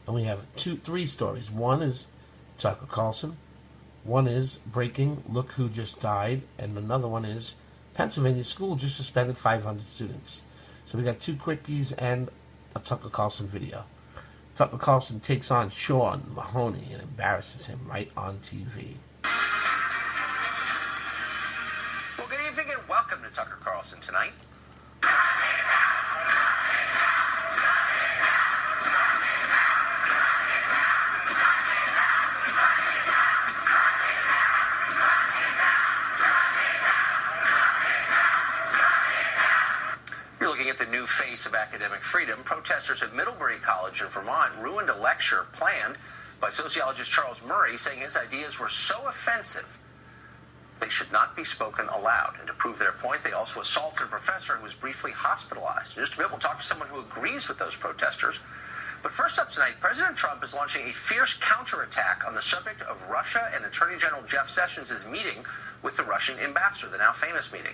And we have three stories. One is Tucker Carlson. One is breaking, look who just died. And another one is Pennsylvania school just suspended 500 students. So we got two quickies and a Tucker Carlson video. Tucker Carlson takes on Sean Mahoney and embarrasses him right on TV. Well, good evening and welcome to Tucker Carlson tonight. You're looking at the new face of academic freedom. Protesters at Middlebury College in Vermont ruined a lecture planned by sociologist Charles Murray, saying his ideas were so offensive they should not be spoken aloud. And to prove their point, they also assaulted a professor who was briefly hospitalized. In just a bit, we'll talk to someone who agrees with those protesters. But first up tonight, President Trump is launching a fierce counterattack on the subject of Russia and Attorney General Jeff Sessions' meeting with the Russian ambassador, the now famous meeting.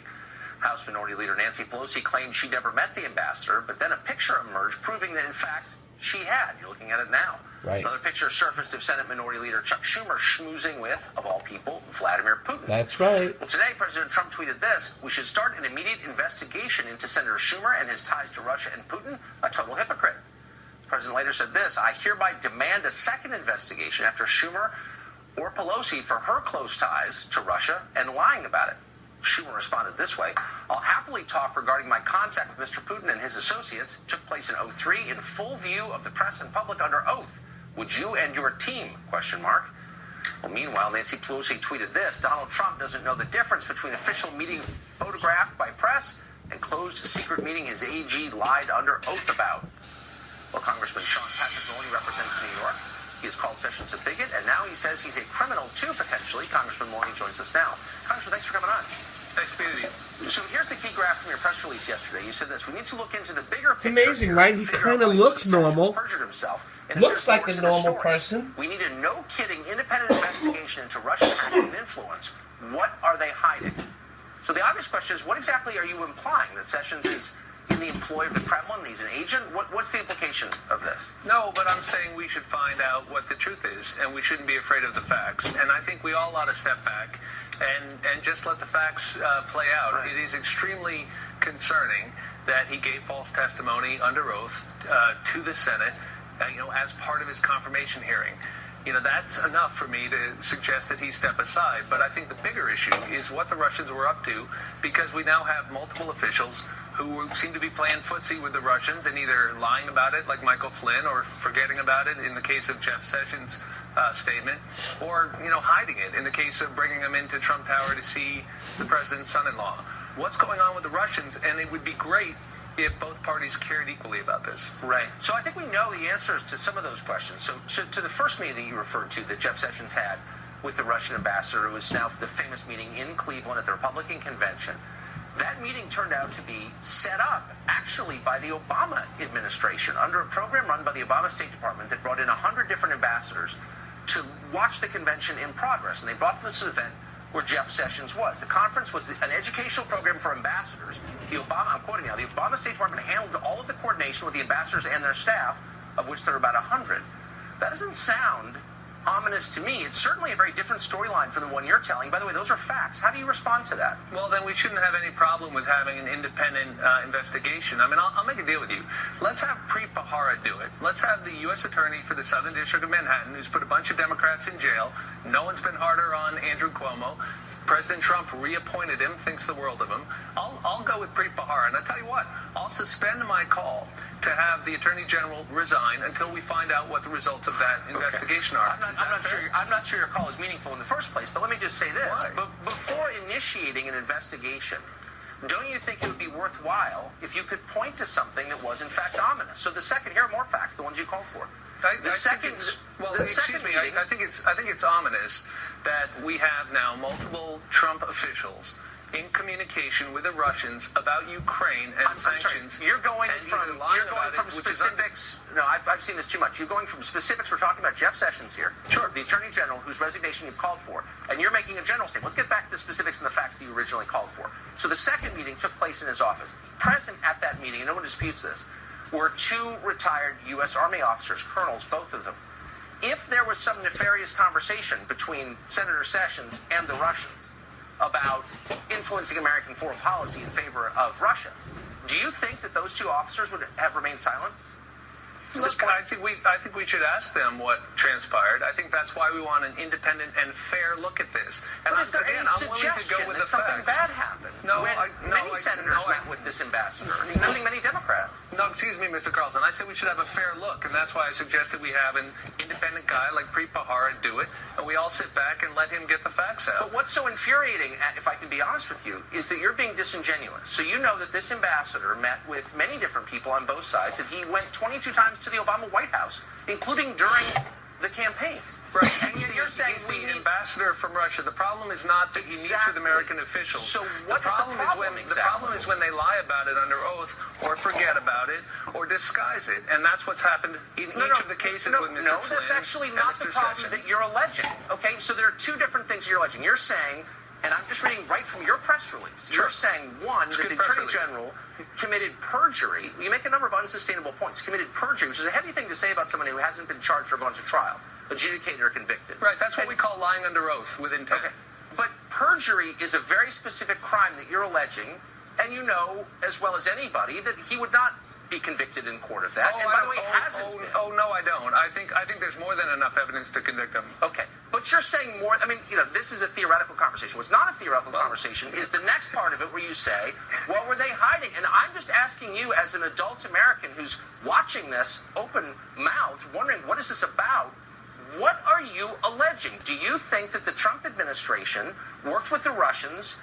House Minority Leader Nancy Pelosi claimed she never met the ambassador, but then a picture emerged proving that, in fact, she had. You're looking at it now. Right. Another picture surfaced of Senate Minority Leader Chuck Schumer schmoozing with, of all people, Vladimir Putin. That's right. Well, today, President Trump tweeted this: "We should start an immediate investigation into Senator Schumer and his ties to Russia and Putin, a total hypocrite." The president later said this: "I hereby demand a second investigation after Schumer or Pelosi for her close ties to Russia and lying about it." Schumer responded this way: "I'll happily talk regarding my contact with Mr. Putin and his associates. Took place in 2003 in full view of the press and public under oath. Would you and your team?" ? Well, meanwhile, Nancy Pelosi tweeted this: "Donald Trump doesn't know the difference between official meeting photographed by press and closed secret meeting his AG lied under oath about." Well, Congressman Sean Patrick represents New York. He has called Sessions a bigot, and now he says he's a criminal too, potentially. Congressman Maloney joins us now. Congressman, thanks for coming on. Nice to meet you. So here's the key graph from your press release yesterday. You said this: "We need to look into the bigger picture." It's amazing, right? He kind of looks normal. Looks like a normal person. "We need a no-kidding independent investigation into Russian hacking and influence. What are they hiding?" So the obvious question is, what exactly are you implying? That Sessions is in the employ of the Kremlin? He's an agent? What's the implication of this? No, but I'm saying we should find out what the truth is, and we shouldn't be afraid of the facts. And I think we all ought to step back and just let the facts play out. Right. It is extremely concerning that he gave false testimony under oath to the Senate, as part of his confirmation hearing. That's enough for me to suggest that he step aside. But I think the bigger issue is what the Russians were up to, because we now have multiple officials who seem to be playing footsie with the Russians and either lying about it, like Michael Flynn, or forgetting about it in the case of Jeff Sessions' statement, or, hiding it in the case of bringing him into Trump Tower to see the president's son-in-law. What's going on with the Russians? And it would be great if both parties cared equally about this. Right. So I think we know the answers to some of those questions. So to the first meeting that you referred to that Jeff Sessions had with the Russian ambassador, it was now the famous meeting in Cleveland at the Republican convention. That meeting turned out to be set up actually by the Obama administration under a program run by the Obama State Department that brought in 100 different ambassadors to watch the convention in progress. And they brought to this event where Jeff Sessions was. The conference was an educational program for ambassadors. I'm quoting now, the Obama State Department handled all of the coordination with the ambassadors and their staff, of which there are about 100. That doesn't sound ominous to me. It's certainly a very different storyline from the one you're telling. By the way, those are facts. How do you respond to that? Well, then we shouldn't have any problem with having an independent investigation. I mean, I'll make a deal with you. Let's have Preet Bharara do it. Let's have the U.S. Attorney for the Southern District of Manhattan, who's put a bunch of Democrats in jail. No one's been harder on Andrew Cuomo. President Trump reappointed him, thinks the world of him. I'll go with Preet Bharara, and I'll tell you what, I'll suspend my call to have the Attorney General resign until we find out what the results of that investigation are. I'm not sure your call is meaningful in the first place, but let me just say this. Before initiating an investigation, don't you think it would be worthwhile if you could point to something that was in fact ominous? So here are more facts, the ones you called for. I think it's ominous that we have now multiple Trump officials in communication with the Russians about Ukraine and sanctions. You're going from specifics. No, I've seen this too much. You're going from specifics. We're talking about Jeff Sessions here. Sure. The Attorney General, whose resignation you've called for. And you're making a general statement. Let's get back to the specifics and the facts that you originally called for. So the second meeting took place in his office. Present at that meeting, and no one disputes this, were 2 retired U.S. Army officers, colonels, both of them. If there was some nefarious conversation between Senator Sessions and the Russians about influencing American foreign policy in favor of Russia, do you think that those 2 officers would have remained silent? Look, I think we should ask them what transpired. I think that's why we want an independent and fair look at this. And but is there any suggestion that something bad happened? No, many senators met with this ambassador, including many Democrats. No, excuse me, Mr. Carlson. I said we should have a fair look, and that's why I suggested we have an independent guy like Preet Bharara do it, and we all sit back and let him get the facts out. But what's so infuriating, if I can be honest with you, is that you're being disingenuous. So you know that this ambassador met with many different people on both sides, and he went 22 times to the Obama White House, including during the campaign. Right. And you're saying he's we the need ambassador from Russia. The problem is not that he meets with American officials. So what is the problem exactly? The problem is when they lie about it under oath, or forget about it, or disguise it. And that's what's happened in each of the cases with Mr. Flynn. No, that's actually not the problem that you're alleging. Okay, so there are 2 different things you're alleging. You're saying, and I'm just reading right from your press release, you're saying, one, that the Attorney General committed perjury. You make a number of unsustainable points. Committed perjury, which is a heavy thing to say about someone who hasn't been charged or gone to trial, adjudicated or convicted. Right, that's what we call lying under oath with intent. Okay. But perjury is a very specific crime that you're alleging, and you know as well as anybody that he would not be convicted in court of that. And by the way, hasn't been. Oh, no, I don't. I think there's more than enough evidence to convict him. Okay. But you're saying more. I mean, this is a theoretical conversation. What's not a theoretical conversation is the next part of it where you say, what were they hiding? And I'm just asking you as an adult American who's watching this open-mouthed, wondering, what is this about? What are you alleging? Do you think that the Trump administration worked with the Russians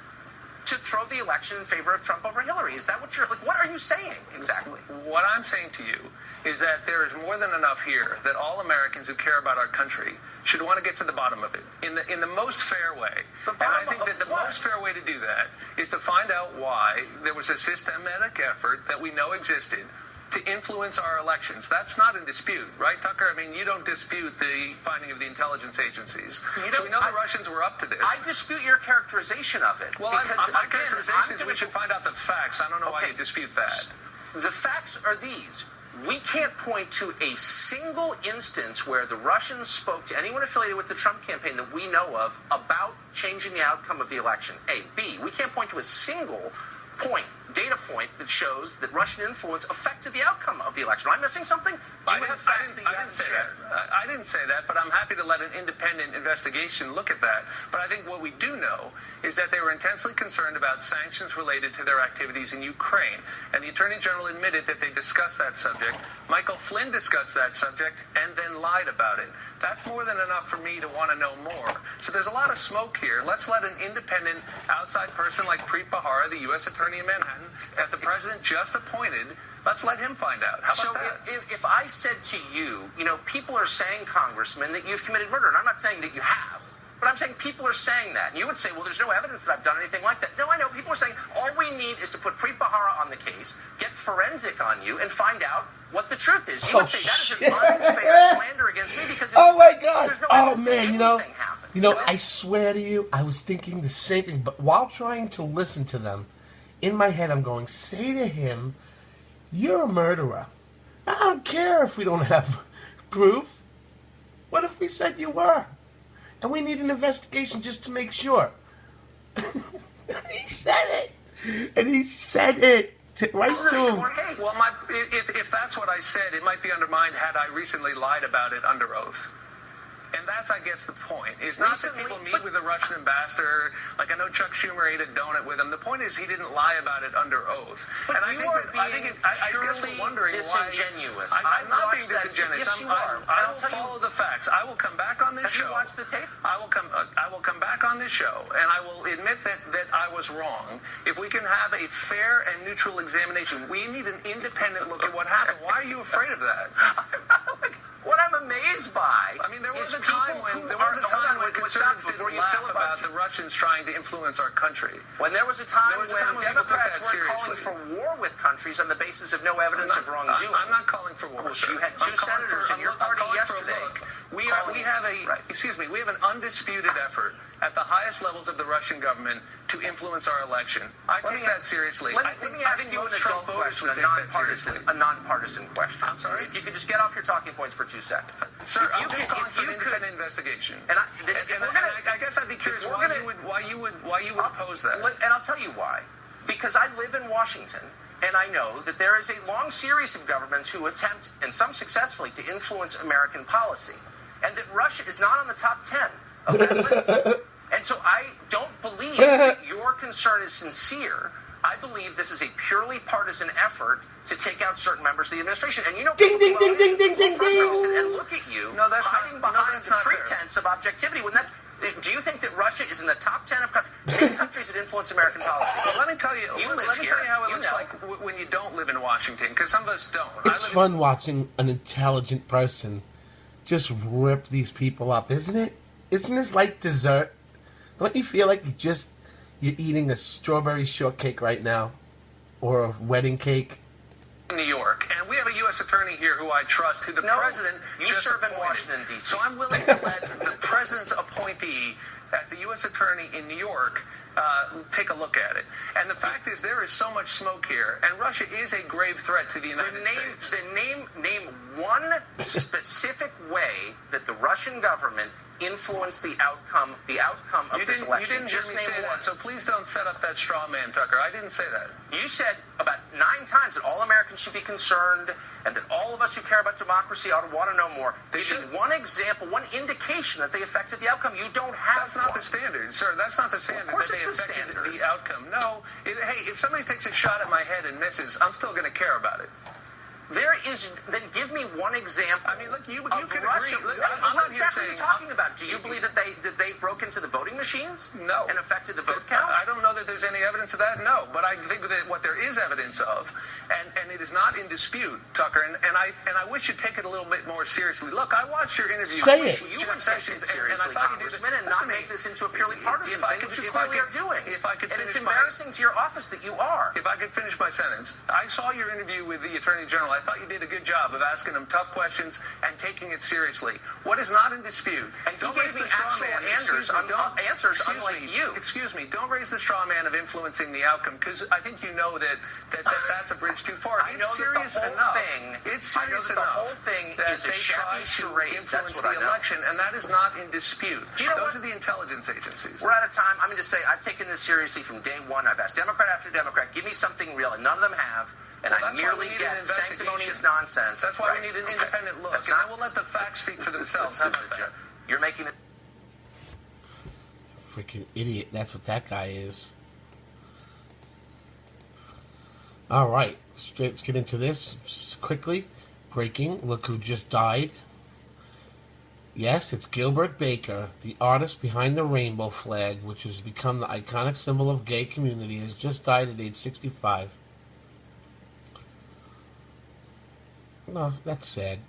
to throw the election in favor of Trump over Hillary? Is that what you're like? What are you saying exactly? What I'm saying to you is that there is more than enough here that all Americans who care about our country should want to get to the bottom of it in the most fair way. And I think that the most fair way to do that is to find out why there was a systematic effort that we know existed to influence our elections. That's not in dispute, right, Tucker? I mean, you don't dispute the finding of the intelligence agencies. So we know the Russians were up to this. I dispute your characterization of it. Well, my characterization is we should find out the facts. I don't know why you dispute that. The facts are these. We can't point to a single instance where the Russians spoke to anyone affiliated with the Trump campaign that we know of about changing the outcome of the election. A. B. We can't point to a single data point that shows that Russian influence affected the outcome of the election. Am I missing something? I didn't say that, but I'm happy to let an independent investigation look at that. But I think what we do know is that they were intensely concerned about sanctions related to their activities in Ukraine. And the Attorney General admitted that they discussed that subject. Michael Flynn discussed that subject and then lied about it. That's more than enough for me to want to know more. So there's a lot of smoke here. Let's let an independent outside person like Preet Bharara, the U.S. Attorney in Manhattan, that the president just appointed, let's let him find out. How about that? If I said to you, people are saying, Congressman, that you've committed murder, and I'm not saying that you have, but I'm saying people are saying that. And you would say, well, there's no evidence that I've done anything like that. No, I know. People are saying all we need is to put Preet Bharara on the case, get forensic on you, and find out what the truth is. You would say that is an unfair slander against me because my God. There's no evidence that anything happened. I swear to you, I was thinking the same thing, but while trying to listen to them, in my head I'm going, say to him, you're a murderer. I don't care if we don't have proof. What if we said you were? And we need an investigation just to make sure. He said it. And he said it. Right to him. Well, if that's what I said, it might be undermined had I recently lied about it under oath. And that's, I guess, the point. It's not that people meet with the Russian ambassador. Like, I know Chuck Schumer ate a donut with him. The point is he didn't lie about it under oath. But and I guess we're wondering disingenuous. why... I'm not being disingenuous. Yes, you are. I will follow the facts. I will come back on this show. Have you watched the tape? I will come back on this show, and I will admit that I was wrong. If we can have a fair and neutral examination, we need an independent look at what happened. Why are you afraid of that? What I'm amazed by, there was a time when conservatives didn't laugh about the Russians trying to influence our country. When there was a time when Democrats were calling for war with countries on the basis of no evidence of wrongdoing. I'm not calling for war. You had two senators in your party yesterday We have an undisputed effort at the highest levels of the Russian government to influence our election. I take that seriously. Let me ask you an adult question, a nonpartisan question. I'm sorry? If you could just get off your talking points for 2 seconds. Sir, I'm just calling for an independent investigation. And I guess I'd be curious why you would oppose that. And I'll tell you why. Because I live in Washington, and I know that there is a long series of governments who attempt, and some successfully, to influence American policy. And that Russia is not on the top 10 of that list. And so I don't believe that your concern is sincere. I believe this is a purely partisan effort to take out certain members of the administration. And you know, ding, ding, ding, ding, ding, ding, ding. And look at you hiding behind the pretense of objectivity. When that's, do you think that Russia is in the top 10 of countries that influence American policy? Well, let me tell you how it looks like when you don't live in Washington, because some of us don't. It's fun watching an intelligent person just rip these people up, isn't it? Isn't this like dessert? Don't you feel like you're eating a strawberry shortcake right now? Or a wedding cake? New York, and we have a U.S. attorney here who I trust, who the president just serve appointed. in Washington, D.C. So I'm willing to let the president's appointee, as the U.S. attorney in New York, take a look at it. And the fact is, there is so much smoke here, and Russia is a grave threat to the United States. Name one specific way that the Russian government influence the outcome of this election. You didn't just say that, so please don't set up that straw man, Tucker. I didn't say that. You said about 9 times that all Americans should be concerned and that all of us who care about democracy ought to want to know more. They should. One example, one indication that they affected the outcome. You don't have That's not the standard, sir. That's not the standard. Of course that they it's the affected standard. The outcome. No. Hey, if somebody takes a shot at my head and misses, I'm still going to care about it. Then give me one example. I mean, look, you can Russia. agree. I'm not exactly what you're talking about. Do you believe that they broke into the voting machines? No. And affected the vote count? I don't know that there's any evidence of that, no. But I think that what there is evidence of, and it is not in dispute, Tucker, and I wish you'd take it a little bit more seriously. Look, I watched your interview. Say it. You would take it seriously, Congressman, and not make this into a purely partisan thing, which you clearly are doing. And it's embarrassing to your office that you are. If I could finish my sentence. I saw your interview with the Attorney General. I thought you did a good job of asking him tough questions and taking it seriously. What is not in dispute? And he gave me actual answers, unlike you. Excuse me. Don't raise the straw man of influencing the outcome, because I think you know that's a bridge too far. I know that the whole thing is a shabby charade. Influence the election, and that is not in dispute. Those are the intelligence agencies. We're out of time. I'm going to say I've taken this seriously from day one. I've asked Democrat after Democrat, give me something real, and none of them have. And I merely get sanctimonious nonsense. That's why we need an independent look. And I will let the facts speak for themselves. How about that? You're making it. Freaking idiot. That's what that guy is. All right. Let's get into this quickly. Breaking. Look who just died. Yes, it's Gilbert Baker, the artist behind the rainbow flag, which has become the iconic symbol of gay community, has just died at age 65. No, that's sad.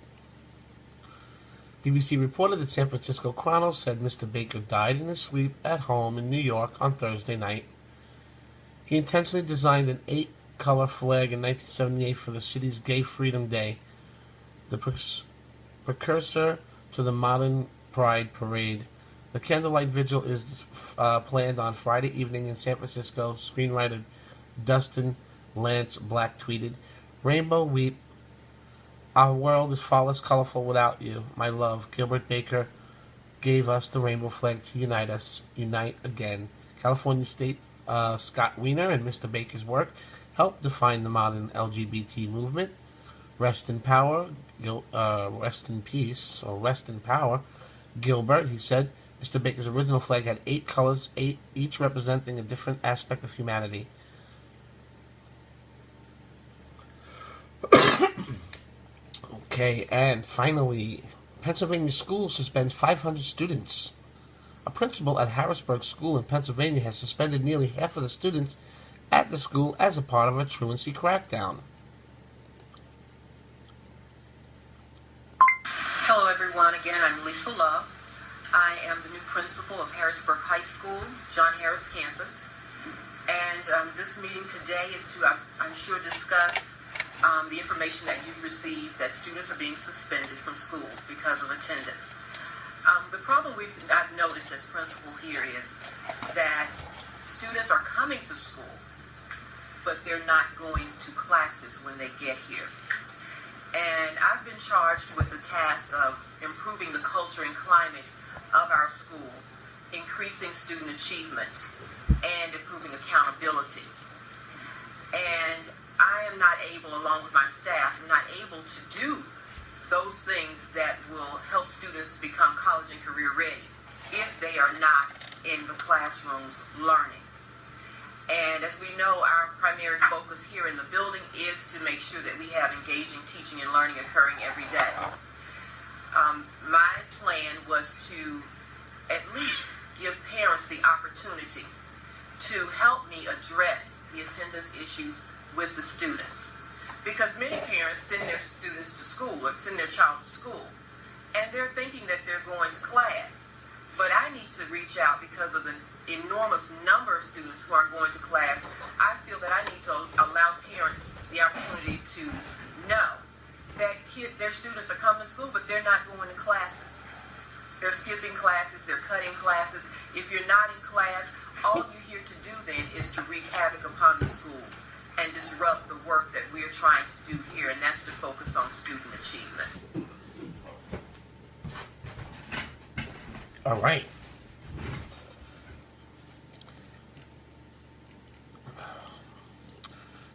BBC reported that San Francisco Chronicle said Mr. Baker died in his sleep at home in New York on Thursday night. He intentionally designed an 8-color flag in 1978 for the city's Gay Freedom Day, the precursor to the modern Pride Parade. The candlelight vigil is planned on Friday evening in San Francisco. Screenwriter Dustin Lance Black tweeted, "Rainbow Weep. Our world is far less colorful without you, my love. Gilbert Baker gave us the rainbow flag to unite us. Unite again." California State Scott Wiener and Mr. Baker's work helped define the modern LGBT movement. Rest in power, rest in peace, or rest in power. Gilbert, he said, Mr. Baker's original flag had 8 colors, 8 each representing a different aspect of humanity. Okay, and finally, Pennsylvania school suspends 500 students. A principal at Harrisburg School in Pennsylvania has suspended nearly half of the students at the school as a part of a truancy crackdown. Hello everyone, again I'm Lisa Love. I am the new principal of Harrisburg High School, John Harris campus. And this meeting today is to, I'm sure, discuss the information that you've received that students are being suspended from school because of attendance. The problem I've noticed as principal here is that students are coming to school, but they're not going to classes when they get here. And I've been charged with the task of improving the culture and climate of our school, increasing student achievement, and improving accountability. And I am not able, along with my staff, I'm not able to do those things that will help students become college and career ready if they are not in the classrooms learning. And as we know, our primary focus here in the building is to make sure that we have engaging teaching and learning occurring every day. My plan was to at least give parents the opportunity to help me address the attendance issues with the students. Because many parents send their students to school or send their child to school, and they're thinking that they're going to class. But I need to reach out because of the enormous number of students who aren't going to class. I feel that I need to allow parents the opportunity to know that their students are coming to school, but they're not going to classes. They're skipping classes, they're cutting classes. If you're not in class, all you're here to do then is to wreak havoc upon the school and disrupt the work that we're trying to do here, and that's to focus on student achievement. All right.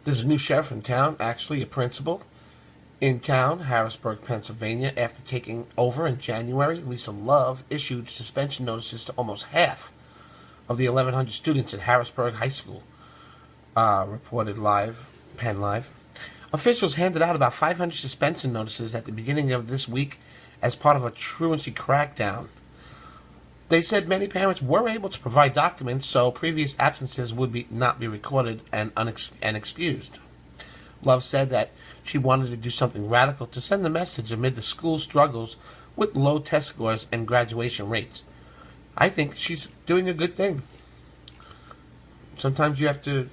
There's a new sheriff in town, actually a principal in town, Harrisburg, Pennsylvania. After taking over in January, Lisa Love issued suspension notices to almost half of the 1,100 students at Harrisburg High School, reported Penn Live. Officials handed out about 500 suspension notices at the beginning of this week as part of a truancy crackdown. They said many parents were able to provide documents, so previous absences would not be recorded and excused. Love said that she wanted to do something radical to send the message amid the school's struggles with low test scores and graduation rates. I think she's doing a good thing. Sometimes you have to